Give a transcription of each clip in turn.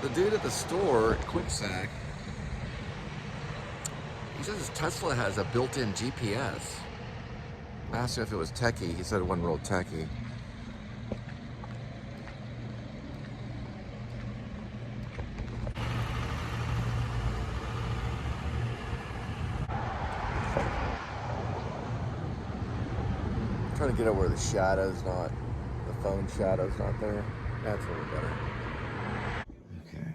the dude at the store, Quick Sack, he says his Tesla has a built-in GPS. I asked him if it was techie. He said it wasn't real techie. Trying to get it where the shadow's not, the phone shadow's not there. That's a little better. Okay.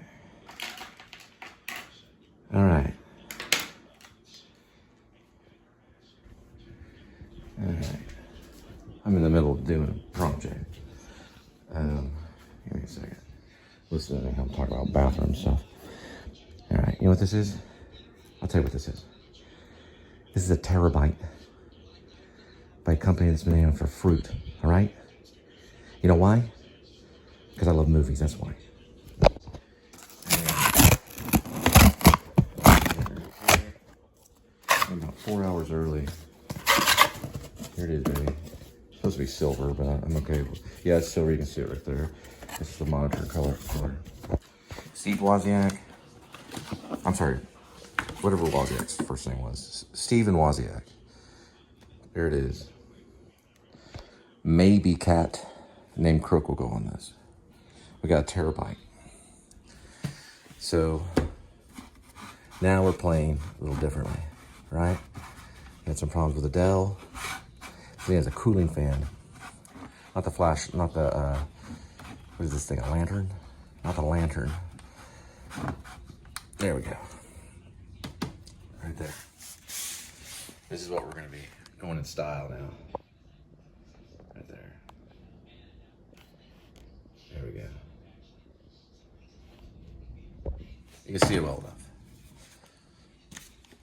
All right. All right. I'm in the middle of doing a project. Give me a second. Listen to me. I'm talking about bathroom stuff. All right. You know what this is? I'll tell you what this is. This is a terabyte by a company that's been known for fruit. All right. You know why? Because I love movies. That's why. I'm about 4 hours early. Here it is, baby. It's supposed to be silver, but I'm okay. Yeah, it's silver. You can see it right there. This is the monitor color. Steve Wozniak. I'm sorry. Whatever Wozniak's first name was. Steven Wozniak. There it is. Maybe cat named Crook will go on this. We got a terabyte. So now we're playing a little differently, right? We had some problems with the A.D.W.C. He has a cooling fan. Not the flash, not the, what is this thing, a lantern? Not the lantern. There we go. Right there. This is what we're gonna be going in style now. Right there. There we go. You can see it well enough.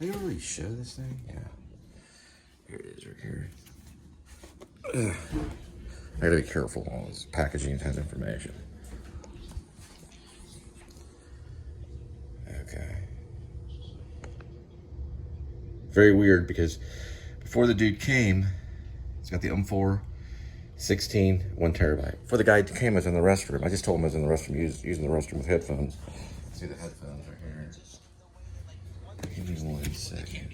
Did I already show this thing? Yeah. Here it is right here. Ugh. I gotta be careful. All this packaging has information. Okay. Very weird because before the dude came, he's got the M4 16, 1 terabyte. Before the guy came, I was in the restroom. I just told him I was in the restroom, using the restroom with headphones. See the headphones right here. Give me 1 second.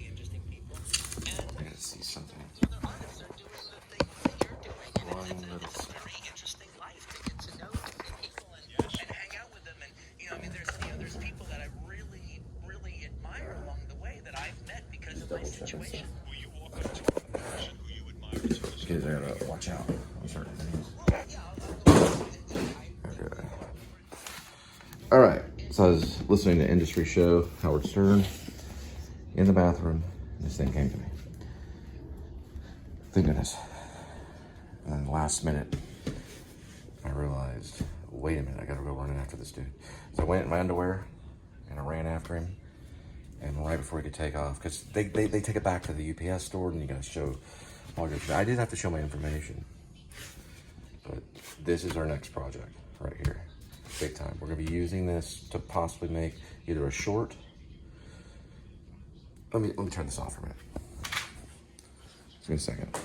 I gotta see something. Situation. Kids, I gotta watch out on certain things. Okay. All right. So I was listening to Industry Show, Howard Stern, in the bathroom, and this thing came to me. Thank goodness. And then last minute, I realized, wait a minute, I gotta go running after this dude. So I went in my underwear, and I ran after him. And right before he could take off, because they take it back to the UPS store, and you gotta show all your. I did have to show my information, but this is our next project right here, big time. We're gonna be using this to possibly make either a short. Let me turn this off for a minute. Just give me a second.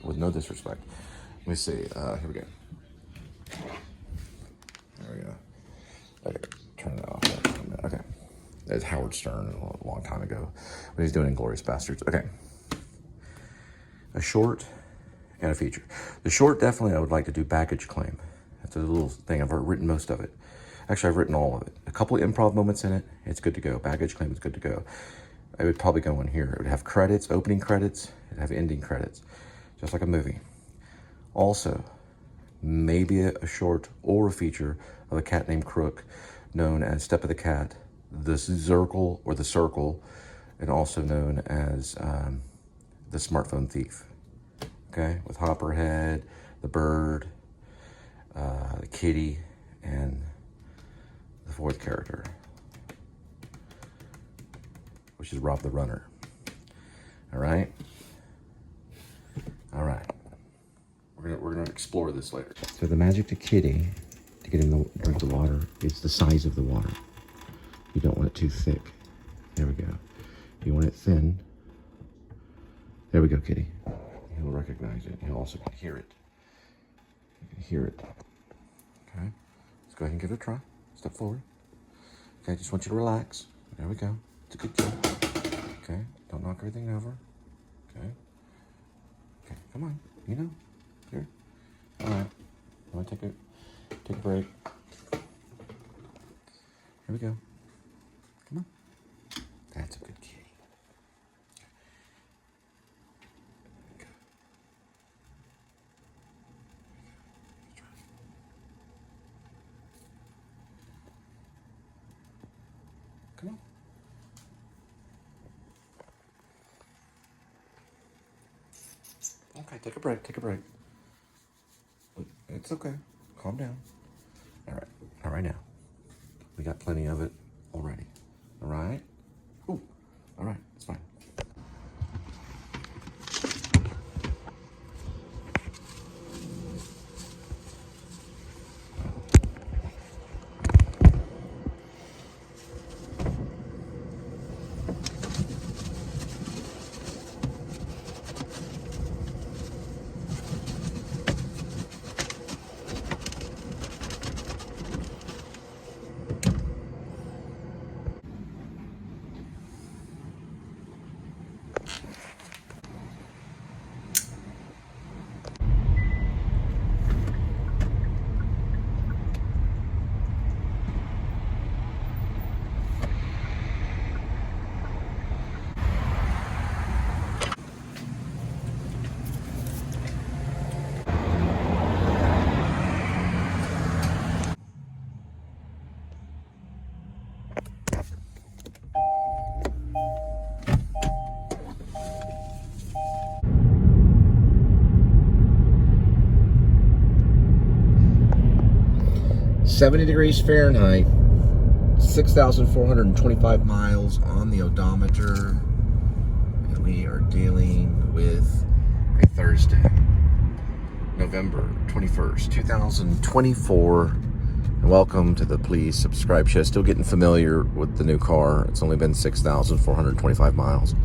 With no disrespect. Let me see. Here we go. There we go. Okay, turn it off. Okay. That's Howard Stern a long time ago when he's doing Inglourious Bastards. Okay. A short and a feature. The short, definitely I would like to do baggage claim. That's a little thing. I've written most of it. Actually, I've written all of it. A couple of improv moments in it. It's good to go. Baggage claim is good to go. I would probably go in here. It would have credits, opening credits. It'd have ending credits. Just like a movie. Also, maybe a short or a feature of a cat named Crook, known as Step of the Cat, the Zircle or the Circle, and also known as the Smartphone Thief. Okay, with Hopperhead, the bird, the kitty, and the fourth character, which is Rob the Runner. All right, all right. We're gonna explore this later. So the magic to kitty to get him to drink the water is the size of the water. You don't want it too thick. There we go. You want it thin. There we go, kitty. He'll recognize it. He'll also hear it. You can hear it. Okay. Let's go ahead and give it a try. Step forward. Okay, just want you to relax. There we go. It's a good kid. Okay, don't knock everything over. Okay. Okay, come on. You know. Here. All right. I want to take a break. Here we go. Come on. That's a good kitty. Okay. Come on. Okay, take a break. Take a break. It's okay. Calm down. All right. All right now. We got plenty of it already. All right? Ooh. All right. It's fine. (70°F), 6,425 miles on the odometer, and we are dealing with a Thursday, November 21st, 2024, and welcome to the Please Subscribe show. Still getting familiar with the new car. It's only been 6,425 miles.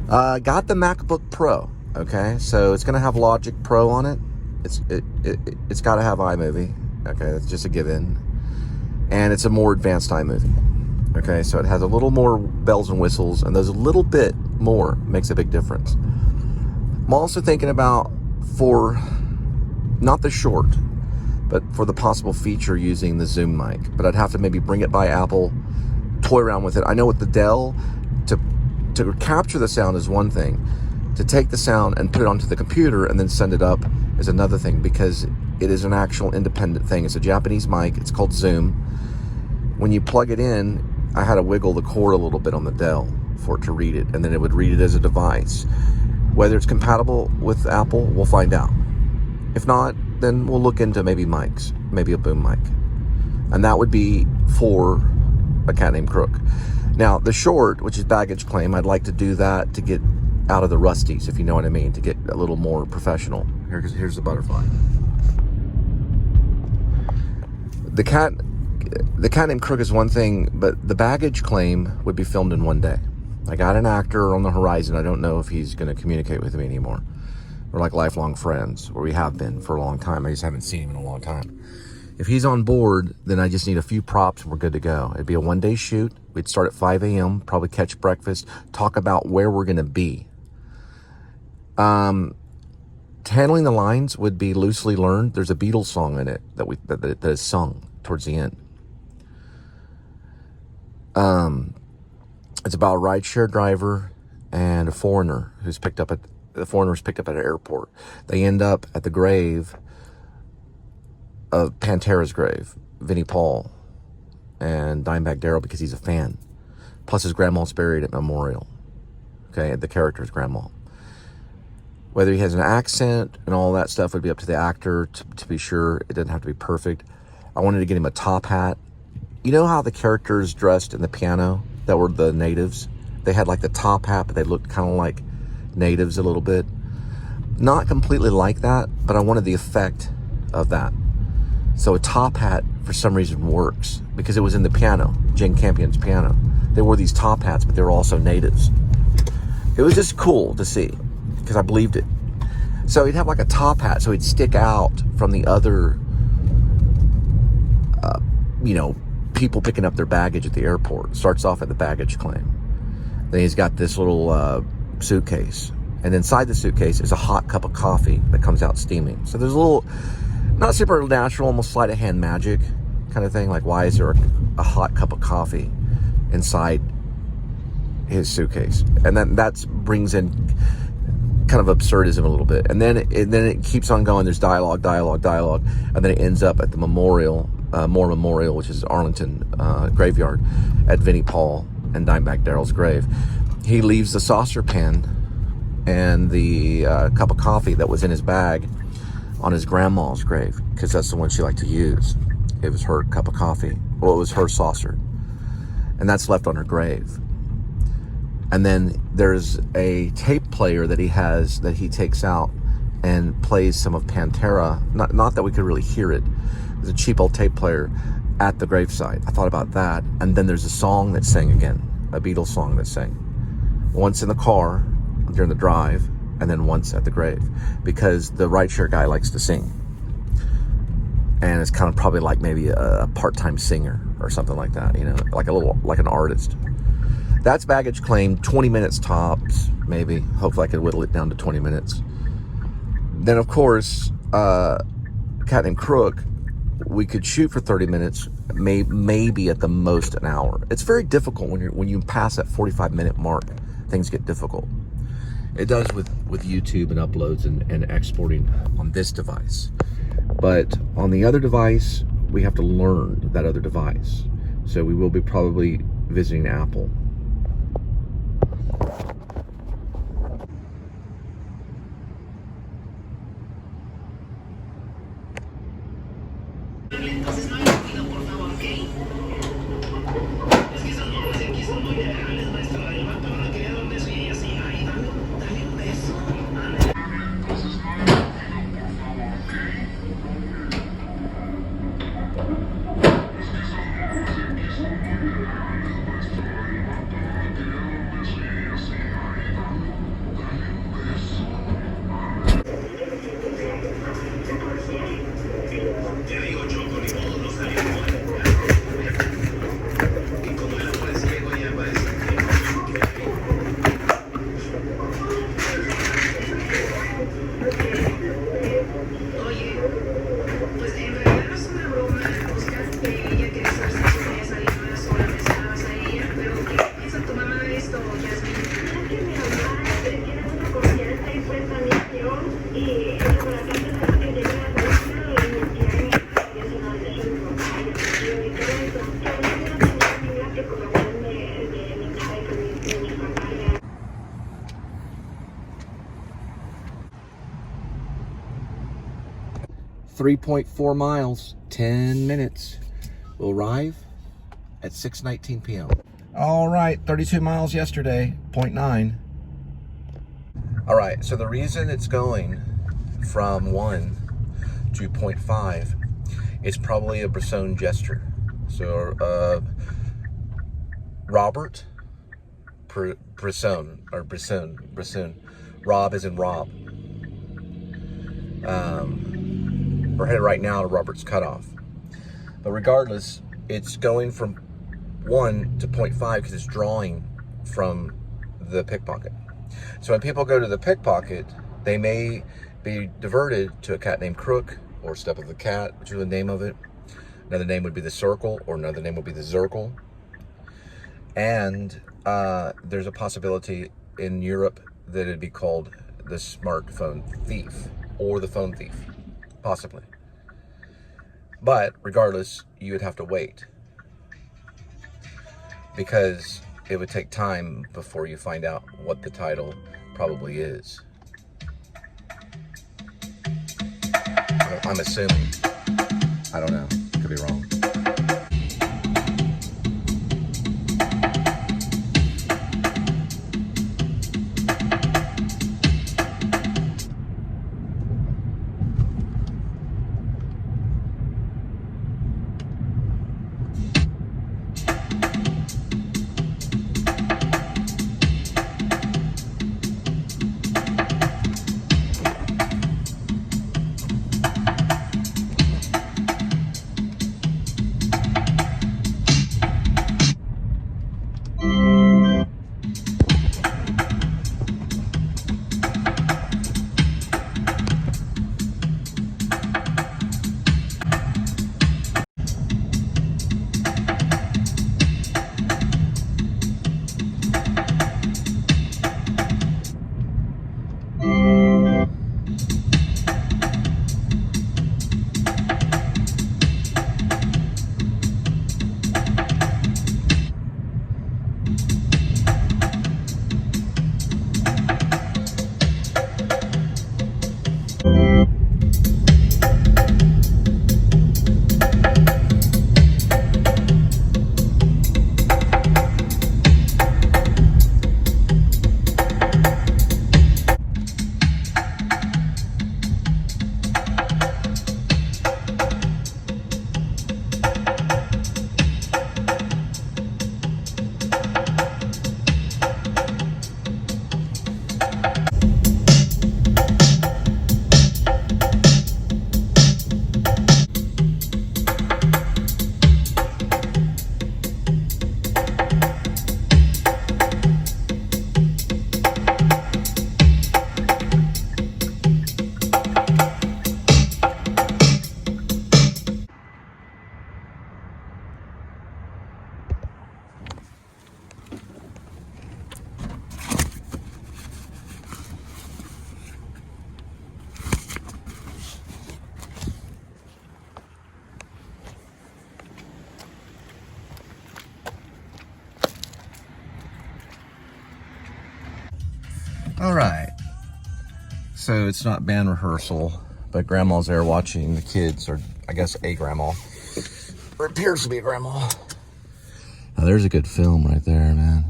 Got the MacBook Pro, okay? So it's going to have Logic Pro on it. It's got to have iMovie. Okay, that's just a given. And it's a more advanced iMovie. Okay, so it has a little more bells and whistles, and those a little bit more makes a big difference. I'm also thinking about, for not the short, but for the possible feature using the Zoom mic. But I'd have to maybe bring it by Apple, toy around with it. I know with the Dell, to capture the sound is one thing. To take the sound and put it onto the computer and then send it up is another thing, because it is an actual independent thing. It's a Japanese mic. It's called Zoom. When you plug it in, I had to wiggle the cord a little bit on the Dell for it to read it, and then it would read it as a device. Whether it's compatible with Apple, we'll find out. If not, then we'll look into maybe mics, maybe a boom mic. And that would be for a cat named Crook. Now, the short, which is baggage claim, I'd like to do that to get out of the rusties, if you know what I mean, to get a little more professional. Here's the butterfly. The cat named Crook is one thing, but the baggage claim would be filmed in one day. I got an actor on the horizon. I don't know if he's going to communicate with me anymore. We're like lifelong friends, or we have been for a long time. I just haven't seen him in a long time. If he's on board, then I just need a few props and we're good to go. It'd be a one-day shoot. We'd start at 5 a.m., probably catch breakfast, talk about where we're going to be. Handling the lines would be loosely learned. There's a Beatles song in it that is sung towards the end. It's about a rideshare driver and a foreigner who's picked up at an airport. They end up at the grave of Pantera's grave, Vinnie Paul and Dimebag Darrell, because he's a fan. Plus his grandma's buried at Memorial. Okay, the character's grandma. Whether he has an accent and all that stuff would be up to the actor to be sure. It doesn't have to be perfect. I wanted to get him a top hat. You know how the characters dressed in the piano that were the natives? They had like the top hat, but they looked kind of like natives a little bit. Not completely like that, but I wanted the effect of that. So a top hat, for some reason, works because it was in the piano, Jane Campion's piano. They wore these top hats, but they were also natives. It was just cool to see because I believed it. So he'd have like a top hat, so he'd stick out from the other, people picking up their baggage at the airport. Starts off at the baggage claim. Then he's got this little suitcase. And inside the suitcase is a hot cup of coffee that comes out steaming. So there's a little, not supernatural, almost sleight of hand magic kind of thing. Like, why is there a hot cup of coffee inside his suitcase? And then that brings in kind of absurdism a little bit. And then it keeps on going. There's dialogue. And then it ends up at the memorial, Moore Memorial, which is Arlington graveyard, at Vinnie Paul and Dimebag Darrell's grave. He leaves the saucepan and the cup of coffee that was in his bag on his grandma's grave, because that's the one she liked to use. It was her cup of coffee. Well, it was her saucer. And that's left on her grave. And then there's a tape player that he has that he takes out and plays some of Pantera. Not that we could really hear it. There's a cheap old tape player at the gravesite. I thought about that. And then there's a song that sang again, a Beatles song that sang. Once in the car during the drive, and then once at the grave, because the rideshare guy likes to sing. And it's kind of probably like maybe a part-time singer or something like that, you know, like an artist. That's baggage claim, 20 minutes tops, maybe. Hopefully I can whittle it down to 20 minutes. Then, of course, a cat named Crook, we could shoot for 30 minutes, maybe at the most an hour. It's very difficult when you pass that 45-minute mark. Things get difficult. It does with YouTube and uploads and exporting on this device. But on the other device, we have to learn that other device. So we will be probably visiting Apple. .4 miles, 10 minutes. We'll arrive at 6:19 p.m. All right, 32 miles yesterday, 0.9. All right, so the reason it's going from 1 to 0.5 is probably a Bresson gesture. So Robert Bresson, or Bresson, Rob as in Rob. We're headed right now to Robert's Cutoff. But regardless, it's going from 1 to 0.5 because it's drawing from the pickpocket. So when people go to the pickpocket, they may be diverted to a cat named Crook or Step of the Cat, which is the name of it. Another name would be the Circle, or another name would be the Zirkle. And there's a possibility in Europe that it'd be called the smartphone thief or the phone thief. Possibly. But regardless, you would have to wait, because it would take time before you find out what the title probably is. I'm assuming. I don't know. Could be wrong. All right. So it's not band rehearsal, but Grandma's there watching the kids, or I guess a grandma. Or it appears to be a grandma. Now there's a good film right there, man.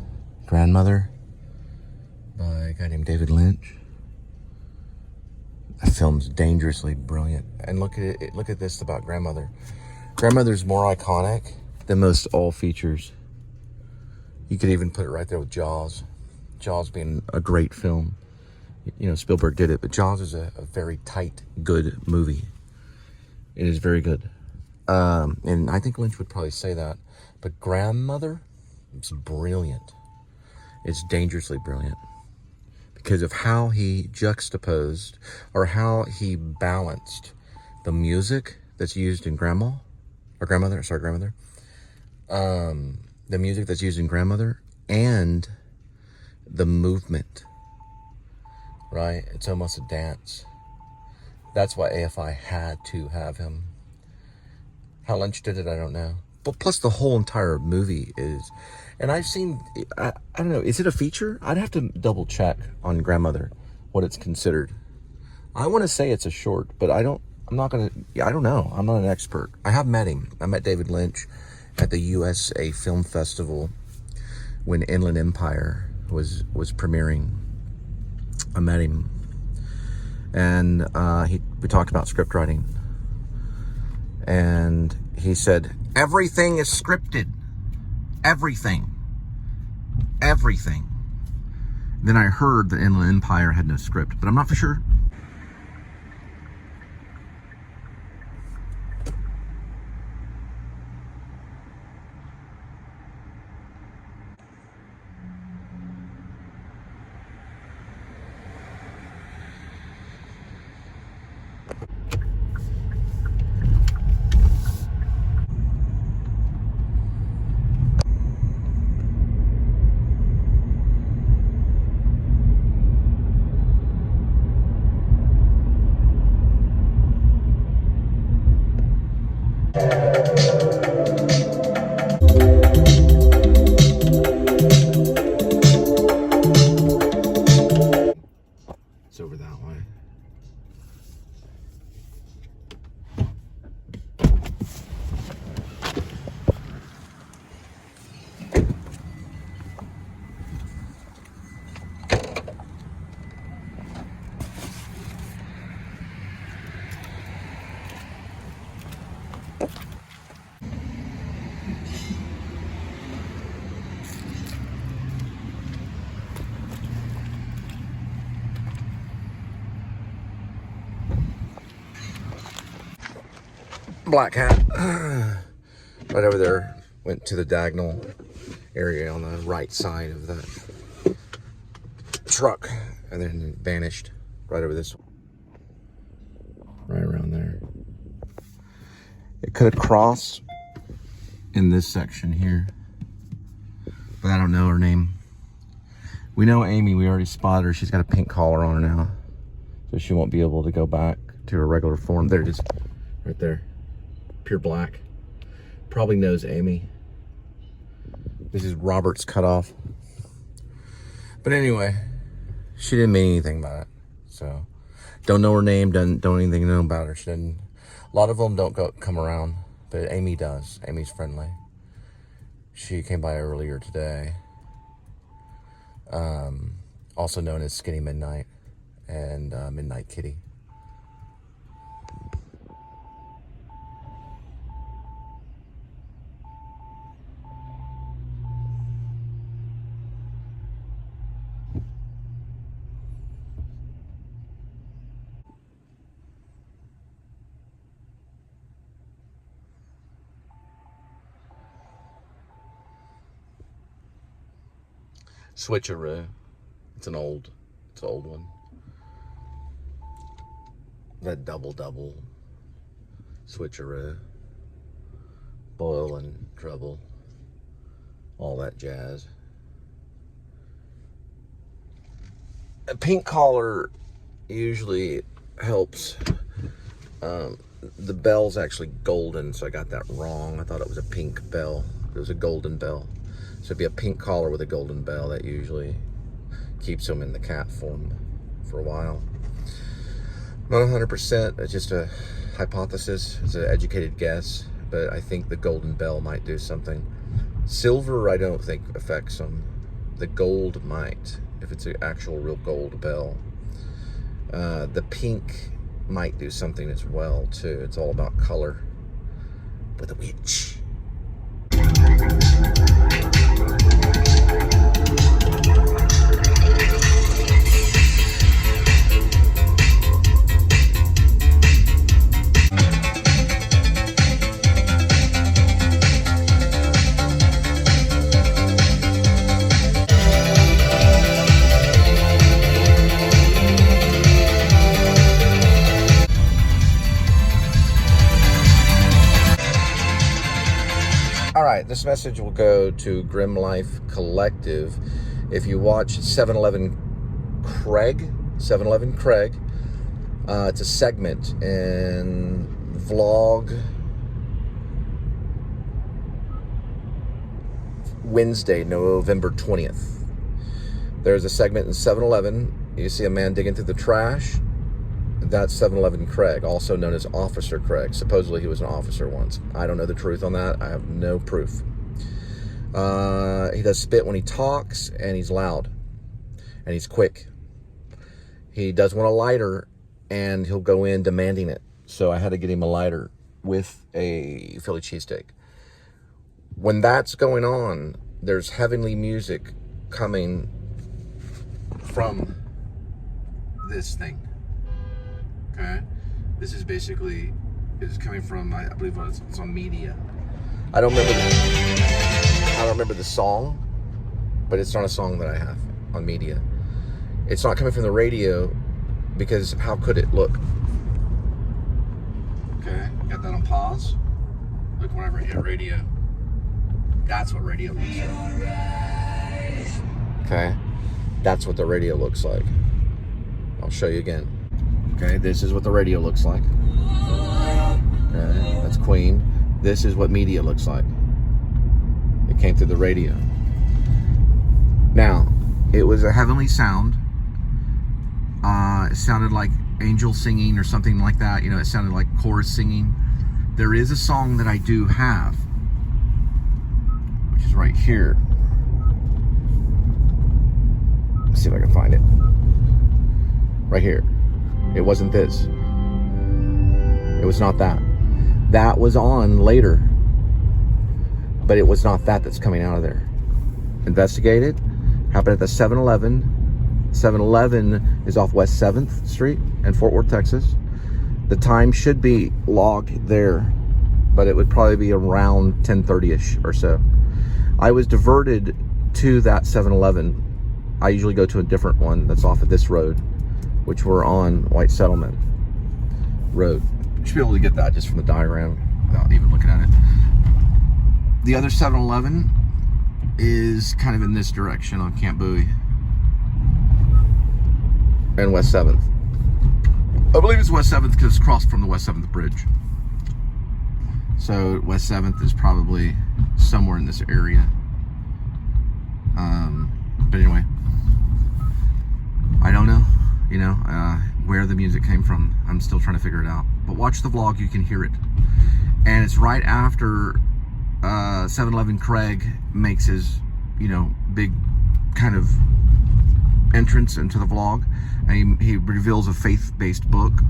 Grandmother by a guy named David Lynch. That film's dangerously brilliant. And look at it. Look at this about Grandmother. Grandmother's more iconic than most all features. You could even put it right there with Jaws. Jaws being a great film. You know, Spielberg did it, but Jaws is a very tight, good movie. It is very good. And I think Lynch would probably say that. But Grandmother, it's brilliant. It's dangerously brilliant. Because of how he juxtaposed, or how he balanced the music that's used in Grandmother. The music that's used in Grandmother and the movement. Right? It's almost a dance. That's why AFI had to have him. How Lynch did it, I don't know. But plus the whole entire movie is... And I've seen... I don't know, is it a feature? I'd have to double check on Grandmother what it's considered. I want to say it's a short, but I don't know. I'm not an expert. I have met him. I met David Lynch at the USA Film Festival when Inland Empire was premiering. I met him, and we talked about script writing, and he said, everything is scripted. Everything. Then I heard that Inland Empire had no script, but I'm not for sure. It's over that way. Black Hat. Right over there. Went to the diagonal area on the right side of the truck and then vanished right over this, right around there. It could have crossed in this section here, but I don't know her name. We know Amy. We already spotted her. She's got a pink collar on her now, so she won't be able to go back to her regular form. There it is, right there. Pure black. Probably knows Amy. This is Robert's cutoff. But anyway, she didn't mean anything by it. So, don't know her name, don't anything know about her. She didn't. A lot of them don't come around, but Amy does. Amy's friendly. She came by earlier today. Also known as Skinny Midnight and Midnight Kitty. Switcheroo. It's an old one. That double switcheroo. Boil and trouble. All that jazz. A pink collar usually helps. The bell's actually golden, so I got that wrong. I thought it was a pink bell. It was a golden bell. So it'd be a pink collar with a golden bell. That usually keeps them in the cat form for a while. Not 100%, it's just a hypothesis, it's an educated guess, but I think the golden bell might do something. Silver, I don't think affects them. The gold might, if it's an actual real gold bell. The pink might do something as well, too. It's all about color. With a witch. This message will go to Grimmlife Collective. If you watch 7-Eleven Craig, it's a segment in vlog Wednesday, November 20th. There's a segment in 7-Eleven. You see a man digging through the trash. That's 7-Eleven Craig, also known as Officer Craig. Supposedly he was an officer once. I don't know the truth on that. I have no proof. He does spit when he talks, and he's loud, and he's quick. He does want a lighter, and he'll go in demanding it. So I had to get him a lighter with a Philly cheesesteak. When that's going on, there's heavenly music coming from this thing. Okay, this is basically, it's coming from, I believe it's on media. I don't remember the song, but it's not a song that I have on media. It's not coming from the radio, because how could it look? Okay, got that on pause. Look, whenever I hit radio, that's what radio looks like. Okay, that's what the radio looks like. I'll show you again. Okay, this is what the radio looks like. Okay, that's Queen. This is what media looks like. It came through the radio. Now, it was a heavenly sound. It sounded like angel singing or something like that. You know, it sounded like chorus singing. There is a song that I do have, which is right here. Let's see if I can find it. Right here. It wasn't this. It was not that. That was on later. But it was not that that's coming out of there. Investigated. Happened at the 7-Eleven. 7-Eleven is off West 7th Street in Fort Worth, Texas. The time should be logged there, but it would probably be around 10:30-ish or so. I was diverted to that 7-Eleven. I usually go to a different one that's off of this road, which we're on White Settlement Road. You should be able to get that just from the diagram without even looking at it. The other 7-Eleven is kind of in this direction on Camp Bowie and West 7th. I believe it's West 7th because it's across from the West 7th bridge. So West 7th is probably somewhere in this area. But anyway, I don't know. You know, where the music came from. I'm still trying to figure it out. But watch the vlog, you can hear it. And it's right after 7-Eleven Craig makes his, you know, big kind of entrance into the vlog. And he reveals a faith-based book.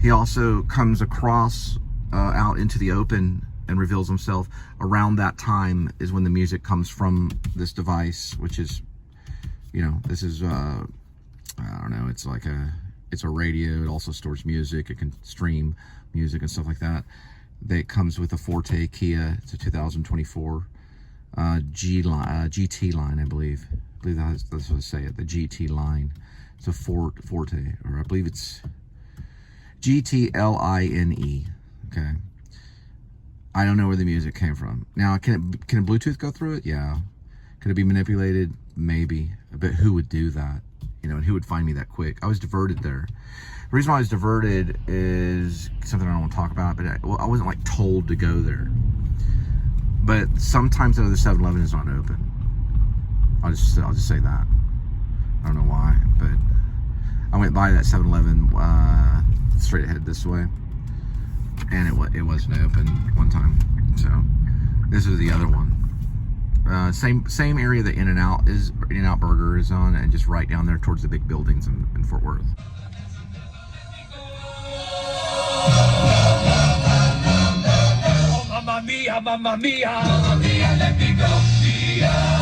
He also comes across out into the open and reveals himself. Around that time is when the music comes from this device, which is, you know, this is... I don't know, it's a radio. It also stores music. It can stream music and stuff like that. It comes with a Forte Kia. It's a 2024 GT line, I believe. That's what I say it, the GT line. It's a Forte, or I believe it's GTLINE. Okay. I don't know where the music came from. Now, can a Bluetooth go through it? Yeah. Could it be manipulated? Maybe. But who would do that? You know, and who would find me that quick? I was diverted there. The reason why I was diverted is something I don't want to talk about, but I wasn't like told to go there. But sometimes the 7-Eleven is not open. I'll just say that. don't know why, but I went by that 7-Eleven straight ahead this way, and it wasn't open one time. So this is the other one. Same area that In-N-Out Burger is on, and just right down there towards the big buildings in Fort Worth. Oh, mamma mia, let me go.